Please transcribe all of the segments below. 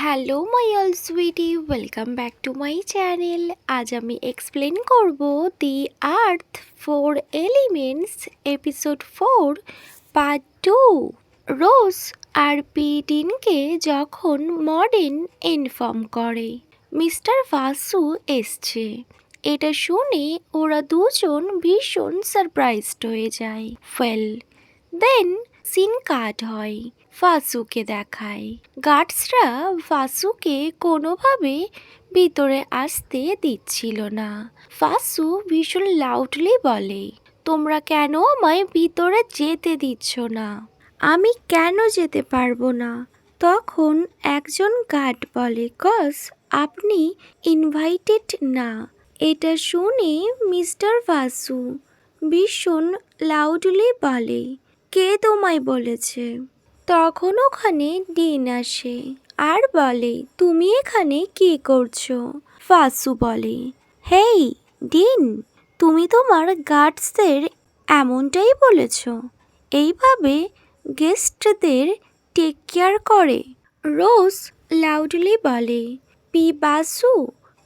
Hello my all sweetie, welcome back to my channel. আজ আমি explain করব the earth 4 elements episode 4 part 2। Rose আর পিটিনকে যখন মর্ডেন ইনফর্ম করে মিস্টার ভাসু এসছে, এটা শুনে ওরা দুজন ভীষণ সারপ্রাইজড হয়ে যায়। দেন সিন কাট হয়, ফাসুকে দেখায়। গার্ডসরা ফাসুকে কোনোভাবে ভিতরে আসতে দিচ্ছিল না। ফাসু ভীষণ লাউডলি বলে, তোমরা কেন আমায় ভিতরে যেতে দিচ্ছ না? আমি কেন যেতে পারবো না? তখন একজন গার্ড বলে, কজ আপনি ইনভাইটেড না। এটা শুনে মিস্টার ভাসু ভীষণ লাউডলি বলে, কে তোমায় বলেছে? তখন ওখানে ডিন আসে আর বলে, তুমি এখানে কি করছো? ফাসু বলে, হেই ডিন, তুমি তোমার গার্ডসদের এমনটাই বলেছ? এইভাবে গেস্টদের টেক কেয়ার করে? রোজ লাউডলি বলে, বাসু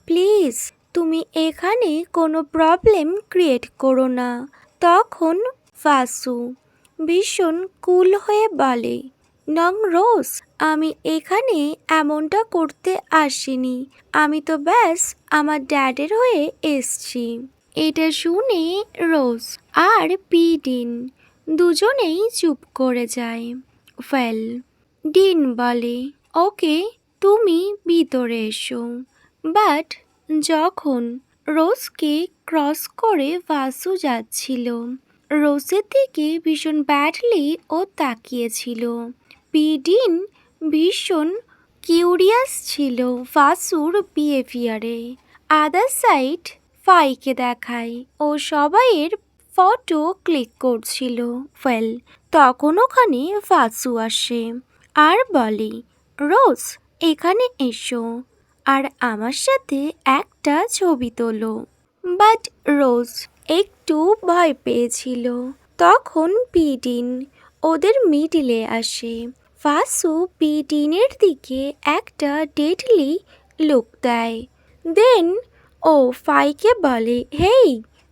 প্লিজ, তুমি এখানে কোনো প্রবলেম ক্রিয়েট করো না। তখন ফাসু ভীষণ কুল হয়ে বলে, নং রোজ, আমি এখানে এমনটা করতে আসিনি। আমি তো ব্যাস আমার ড্যাডের হয়ে এসছি। এটা শুনে রোজ আর ডিন দুজনেই চুপ করে যায়। ডিন বলে, ওকে, তুমি ভিতরে এসো। বাট যখন রোজকে ক্রস করে ভাসু যাচ্ছিল, রোজের দিকে ভীষণ ব্যাডলি ও তাকিয়েছিল। ডিন ভীষণ কিউরিয়াস ছিল ভাসুর বিহেভিয়ারে। আদার সাইড ফাইকে দেখায় ও সবাইয়ের ফটো ক্লিক করছিল। তখন ওখানে ফাসু আসে আর বলে, রোজ এখানে এসো আর আমার সাথে একটা ছবি তোলো। বাট রোজ একটু ভয় পেয়েছিল। তখন ডিন ওদের মিডিলে আসে। ফাসু ডিনের দিকে একটা ডেডলি লুক দেয়। দেন ও ফাইকে বলে, হেই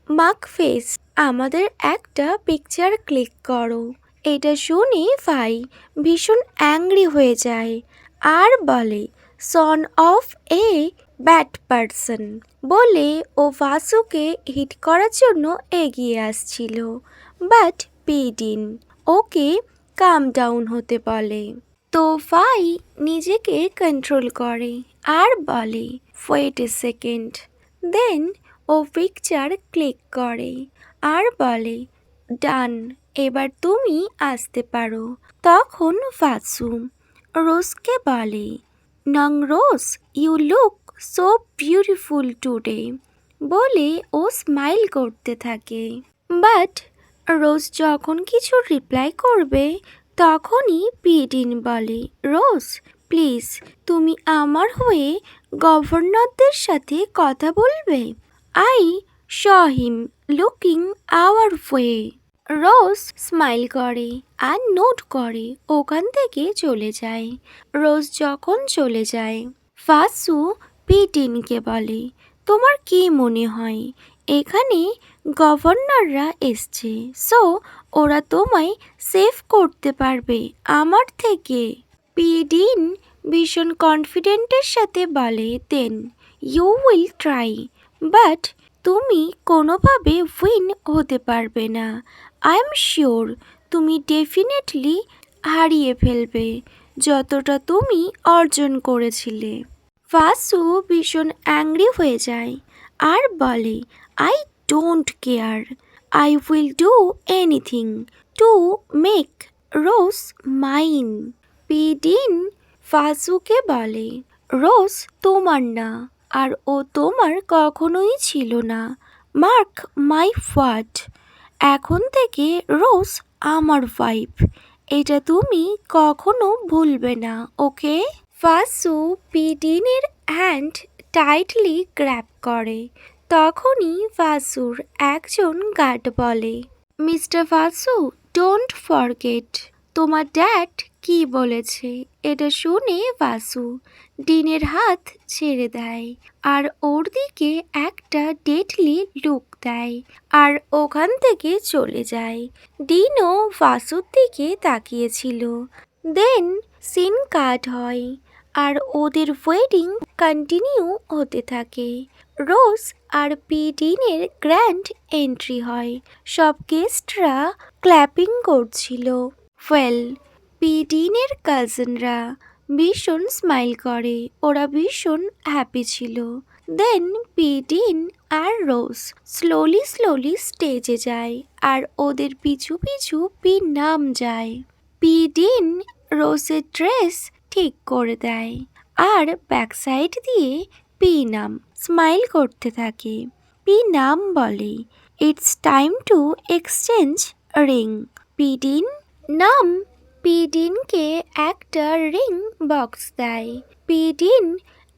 মাক ফেস, আমাদের একটা পিকচার ক্লিক করো। এটা শুনে ফাই ভীষণ অ্যাংরি হয়ে যায় আর বলে, son of a bad person, বলে ও ফাসুকে হিট করার জন্য এগিয়ে আসছিল। বাট ডিন ওকে কাম ডাউন হতে বলে। তো ফাই নিজেকে কন্ট্রোল করে আর বলে, ওয়েট এ সেকেন্ড। দেন ও পিকচার ক্লিক করে আর বলে, ডান, এবার তুমি আসতে পারো। তখন ফাসু রোজকে বলে, নং Rose, you look so beautiful today, বলে ও স্মাইল করতে থাকে। বাট রোজ যখন কিছু রিপ্লাই করবে তখনই ডিন বলে, রোজ প্লিজ, তুমি আমার হয়ে গভর্নরদের সাথে কথা বলবে। I saw him looking hour way. Rose smile করে আর নোট করে ওখান থেকে চলে যায়। রোজ যখন চলে যায়, ফাসু ডিনকে বলে, তোমার কি মনে হয় এখানে গভর্নররা এসছে, সো ওরা তোমায় সেভ করতে পারবে আমার থেকে? ডিন ভীষণ কনফিডেন্টের সাথে বলে, then you will try, but তুমি কোনোভাবে উইন হতে পারবে না। আই এম শিওর তুমি ডেফিনেটলি হারিয়ে ফেলবে যতটা তুমি অর্জন করেছিলে। ফাসু ভীষণ অ্যাংরি হয়ে যায় আর বলে, I don't care, I will do anything to make Rose mine. Dean ফাসুকে বলে, রোজ তোমার না, আর ও তোমার কখনোই ছিল না। মার্ক মাই ওয়ার্ড, এখন থেকে রোজ আমার ওয়াইফ, এটা তুমি কখনো ভুলবে না, ওকে? ফাসু ডিনের হ্যান্ড টাইটলি গ্র্যাব করে। তখনই ফাসুর একজন গার্ড বলে, মিস্টার ফাসু, ডোন্ট ফরগেট, তোমার ড্যাড কি বলেছে। এটা শুনে বাসু ডিনের হাত ছেড়ে দেয় আর ওর দিকে একটা ডেডলি লুক দেয় আর ওখান থেকে চলে যায়। ডিনও বাসুর দিকে তাকিয়েছিল। দেন সিন কাট হয় আর ওদের ওয়েডিং কন্টিনিউ হতে থাকে। রোজ আর পি ডিনের গ্র্যান্ড এন্ট্রি হয়। সব গেস্টরা ক্ল্যাপিং করছিল। ওয়েল, পি ডিনের কাজিনরা ভীষণ স্মাইল করে, ওরা ভীষণ হ্যাপি ছিল। দেন পি ডিন আর রোজ স্লোলি স্লোলি স্টেজে যায় আর ওদের পিছু পিছু পি নাম যায়। পি ডিন রোজের ড্রেস ঠিক করে দেয় আর ব্যাক সাইড দিয়ে পি নাম স্মাইল করতে থাকে। পি নাম বলে, it's time to exchange ring. P dean নাম পি ডিনকে একটা রিং বক্স দেয়। পি ডিন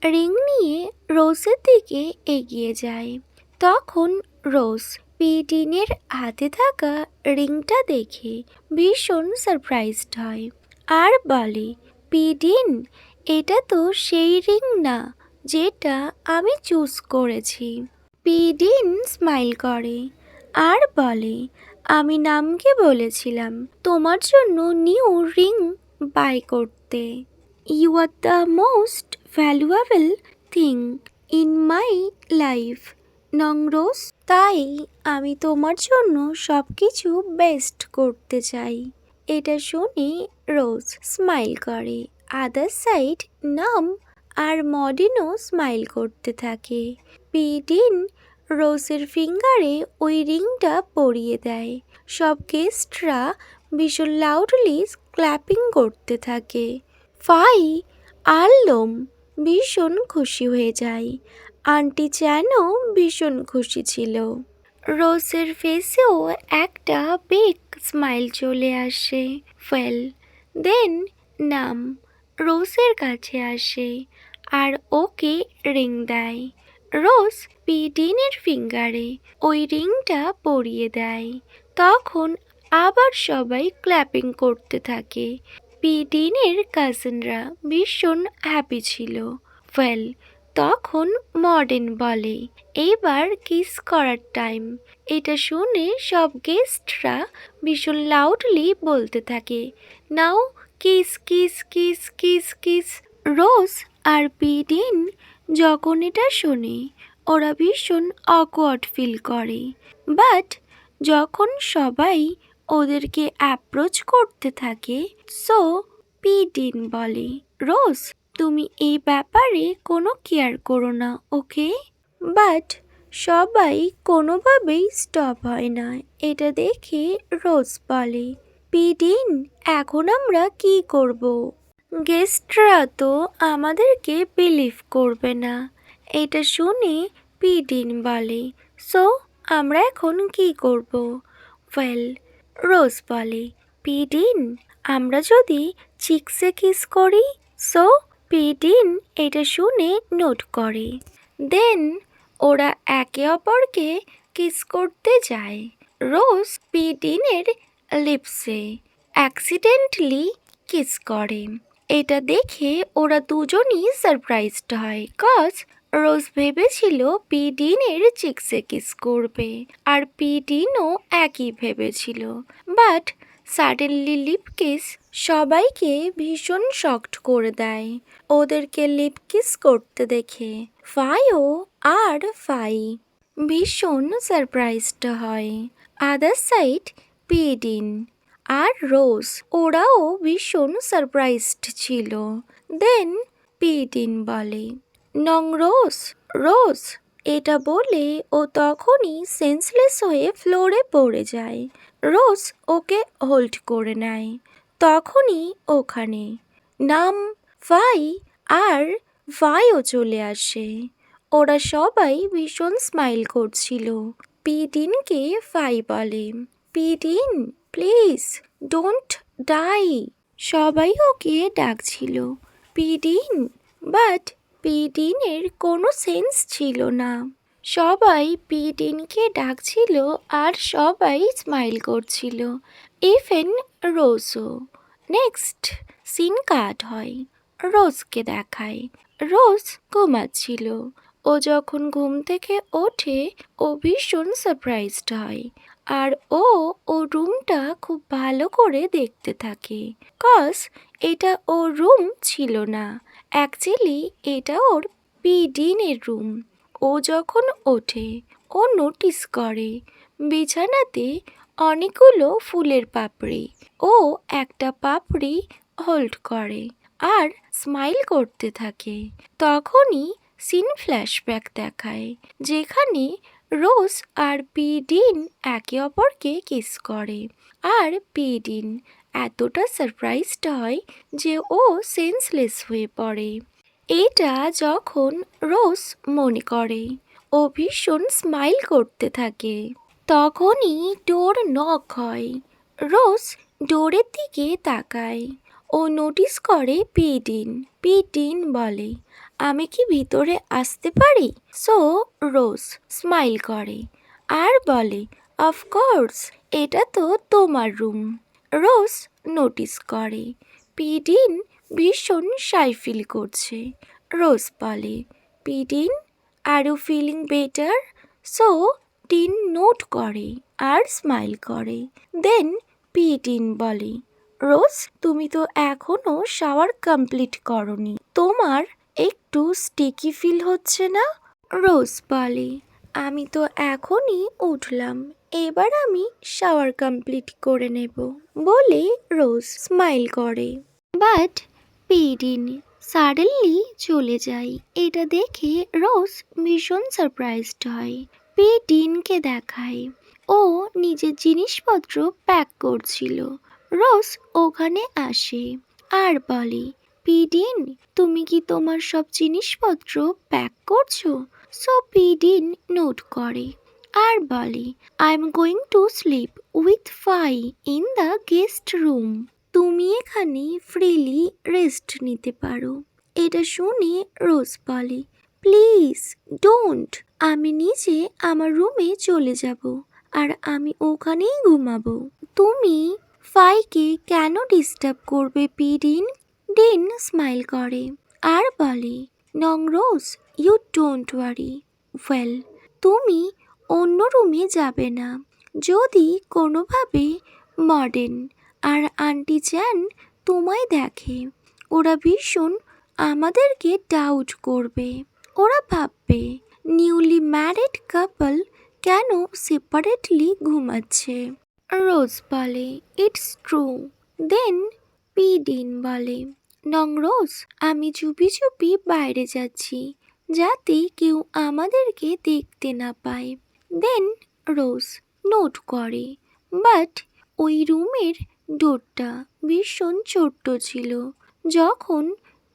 রিং নিয়ে রোজের দিকে এগিয়ে যায়। তখন রোজ পি ডিনের হাতে থাকা রিংটা দেখে ভীষণ সারপ্রাইজড হয় আর বলে, পি ডিন, এটা তো সেই রিং না যেটা আমি চুজ করেছি। পি ডিন স্মাইল করে আর বলে, আমি নামকে বলেছিলাম তোমার জন্য নিউ রিং বাই করতে। You are the most valuable thing in my life নংরোজ, তাই আমি তোমার জন্য সব কিছু বেস্ট করতে চাই। এটা শুনে রোজ স্মাইল করে। আদার সাইড নাম আর মডিনও স্মাইল করতে থাকে। পি ডিন রোজের ফিঙ্গারে ওই রিংটা পরিয়ে দেয়। সব গেস্টরা ভীষণ লাউডলি ক্ল্যাপিং করতে থাকে। ফাই আর লোম ভীষণ খুশি হয়ে যায়। আন্টি চ্যানও ভীষণ খুশি ছিল। রোজের ফেসেও একটা বিগ স্মাইল চলে আসে। ওয়েল, দেন নাম রোজের কাছে আসে আর ওকে রিং দেয়। রোজ পি ডিনের ফিঙ্গারে ওই রিংটা পরিয়ে দেয়। তখন আবার সবাই ক্ল্যাপিং করতে থাকে। পি ডিনের কাজিনরা ভীষণ হ্যাপি ছিল। ওয়েল, তখন মডার্ন বলে, এইবার কিস করার টাইম। এটা শুনে সব গেস্টরা ভীষণ লাউডলি বলতে থাকে, now kiss kiss kiss kiss kiss. Rose আর পি ডিন যখন এটা শোনে ওরা ভীষণ অকওয়ার্ড ফিল করে। বাট যখন সবাই ওদেরকে অ্যাপ্রোচ করতে থাকে, সো পি ডিন বলে, রোজ, তুমি এই ব্যাপারে কোনো কেয়ার করো না, ওকে? বাট সবাই কোনোভাবেই স্টপ হয় না। এটা দেখে রোজ বলে, পি ডিন, এখন আমরা কি করব? গেস্টরা তো আমাদেরকে বিলিভ করবে না। এটা শুনে পি ডিন বলে, সো আমরা এখন কি করব? ওয়েল, রোজ বলে, পি ডিন, আমরা যদি চিক্সে কিস করি। সো পি ডিন এটা শুনে নোট করে। দেন ওরা একে অপরকে কিস করতে যায়। রোজ পি ডিনের লিপসে অ্যাক্সিডেন্টলি কিস করে। এটা দেখে ওরা দুজনই সারপ্রাইজড হয়, কজ রোজ ভেবেছিল পি ডিনের চিক্সে কিস করবে আর পি ডিনও একই ভেবেছিল। বাট সাডেনলি লিপ কিস সবাইকে ভীষণ শকড করে দেয় ওদেরকে লিপ কিস করতে দেখে। ফাইও আর ফাই ভীষণ সারপ্রাইজড হয়। আদার সাইড পি ডিন আর রোজ ওরাও ভীষণ সারপ্রাইজড ছিল। দেন পি ডিন বলে, নং রোজ, রোজ, এটা বলে ও তখনই সেন্সলেস হয়ে ফ্লোরে পড়ে যায়। রোজ ওকে হোল্ড করে নেয়। তখনই ওখানে নাম, ফাই আর ফাইও চলে আসে। ওরা সবাই ভীষণ স্মাইল করছিল। পি ডিনকে ফাই বলে, P Dean, please don't die. সবাই ওকে ডাকছিল পি ডিন, বাট পি ডিনের কোনো সেন্স ছিল না। সবাই পি ডিনকে ডাকছিল আর সবাই স্মাইল করছিল, ইভেন রোজও। নেক্সট সিন কাট হয়। রোজকে দেখায়। রোজ ঘুমাচ্ছিল। ও যখন ঘুম থেকে ওঠে ও ভীষণ সারপ্রাইজড হয়। আর ও রুমটা খুব ভালো করে দেখতে থাকে। কজ এটা ওর রুম ছিল না। অ্যাকচুয়ালি এটা ওর পিডিনের রুম। ও যখন ওঠে ও নোটিস করে বিছানাতে অনেকগুলো ফুলের পাপড়ি। ও একটা পাপড়ি হোল্ড করে আর স্মাইল করতে থাকে। তখনই সিন ফ্ল্যাশব্যাক দেখায় যেখানে রোজ আর পিডিন একে অপরকে কিস করে। আর পিডিন এতটা সারপ্রাইজড হয় যে ও সেন্সলেস হয়ে পড়ে। এটা যখন রোজ মনে করে ও ভীষণ স্মাইল করতে থাকে। তখনই ডোর নক হয়। রোজ ডোরের দিকে তাকায়। ও নোটিস করে পিডিন। পিডিন বলে, আমি কি ভিতরে আসতে পারি? সো রোজ স্মাইল করে আর বলে, অফকোর্স, এটা তো তোমার রুম। রোজ নোটিস করে পিডিন ভীষণ শাই ফিল করছে। রোজ বলে, পিডিন, আর ইউ ফিলিং বেটার? সো টিন নোট করে আর স্মাইল করে। দেন পিডিন বলে, রোজ, তুমি তো এখনো শাওয়ার কমপ্লিট করনি, তোমার একটু স্টিকি ফিল হচ্ছে না? রোজ বলে, আমি তো এখনই উঠলাম, এবার আমি শাওয়ার কমপ্লিট করে নেব বলে রোজ স্মাইল করে। বাট পিডিন সাডেনলি চলে যায়। এটা দেখে রোজ ভীষণ সারপ্রাইজড হয়। পিডিনকে দেখায় ও নিজের জিনিসপত্র প্যাক করছিল। রোজ ওখানে আসে আর বলে, পিডিন, তুমি কি তোমার সব জিনিসপত্র প্যাক করছো? সো পিডিন নোট করে আর বলে, I am going to sleep with ফাই ইন দ্য গেস্ট রুম। তুমি এখানে ফ্রিলি রেস্ট নিতে পারো। এটা শুনে রোজ বলে, প্লিজ ডোন্ট, আমি নিজে আমার রুমে চলে যাব আর আমি ওখানেই ঘুমাবো। তুমি ফাইকে কেন ডিস্টার্ব করবে পিডিন? ডিন স্মাইল করে আর বলে, নং Rose, you don't worry. Well, তুমি অন্য রুমে যাবে না। যদি কোনোভাবে মডার্ন আর আন্টি চ্যান তোমায় দেখে, ওরা ভীষণ আমাদেরকে ডাউট করবে। ওরা ভাববে নিউলি ম্যারিড কাপল কেন সেপারেটলি ঘুমাচ্ছে। রোজ বলে, ইটস ট্রু। দেন পিডিন বলে, নং রোজ, আমি চুপি চুপি বাইরে যাচ্ছি যাতে কেউ আমাদেরকে দেখতে না পায়। দেন রোজ নোট করে, বাট ওই রুমের ডোরটা ভীষণ ছোট্ট ছিল। যখন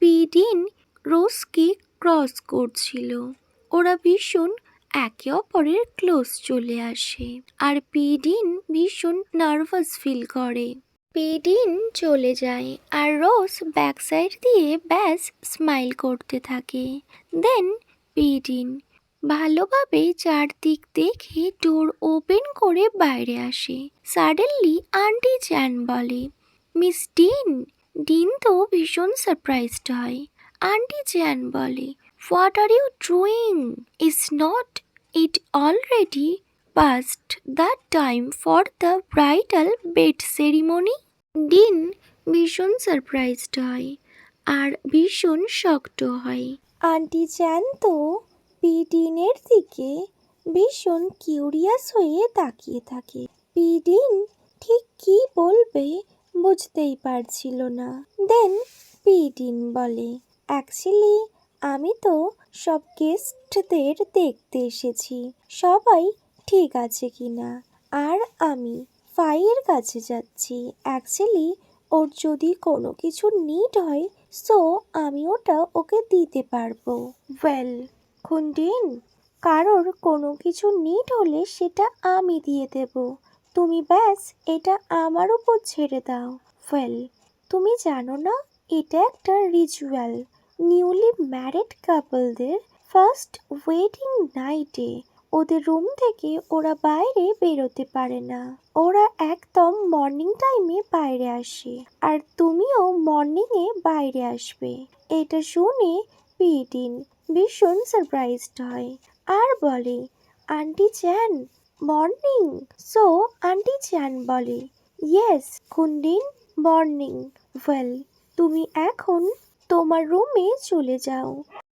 পিডিন রোজকে ক্রস করছিল, ওরা ভীষণ একে অপরের ক্লোজ চলে আসে আর পিডিন ভীষণ নার্ভাস ফিল করে। পিডিন চলে যায় আর রোজ ব্যাক সাইড দিয়ে ব্যাস স্মাইল করতে থাকে। দেন পিডিন ভালোভাবে চারদিক দেখে ডোর ওপেন করে বাইরে আসে। সাডেনলি আন্টি চ্যান বলে, মিস ডিন। ডিন তো ভীষণ সারপ্রাইজড হয়। আন্টি চ্যান বলে, what are you doing? Is not it already past the time for the bridal bed ceremony? ডিন ভীষণ সারপ্রাইজড হয় আর ভীষণ শক্ত হয়। আন্টি চ্যান তো পিডিনের দিকে ভীষণ কিউরিয়াস হয়ে তাকিয়ে থাকে। পিডিন ঠিক কি বলবে বুঝতেই পারছিল না। দেন পিডিন বলে, অ্যাকচুয়ালি আমি তো সব গেস্টদের দেখতে এসেছি, সবাই ঠিক আছে কিনা। আর আমি ফাইয়ের কাছে যাচ্ছি। অ্যাকচুয়ালি ওর যদি কোনো কিছু নিড হয়, সো আমি ওটা ওকে দিতে পারবো। ওয়েল, খুন্ডিন, কারোর কোনো কিছু নিড হলে সেটা আমি দিয়ে দেব। তুমি ব্যাস এটা আমার উপর ছেড়ে দাও। ওয়েল, তুমি জানো না, এটা একটা রিচুয়াল। নিউলি ম্যারিড কাপলদের ফার্স্ট ওয়েডিং নাইটে ওদের রুম থেকে ওরা বাইরে বেরোতে পারে না। ওরা একদম মর্নিং টাইমে বাইরে আসে, আর তুমিও মর্নিংয়ে বাইরে আসবে। এটা শুনে পিটিন ভীষণ সারপ্রাইজড হয় আর বলে, আন্টি চ্যান, মর্নিং। সো আন্টি চ্যান বলে, ইয়েস কুন্ডিন, মর্নিং। ওয়েল, তুমি এখন তোমার রুমে চলে যাও।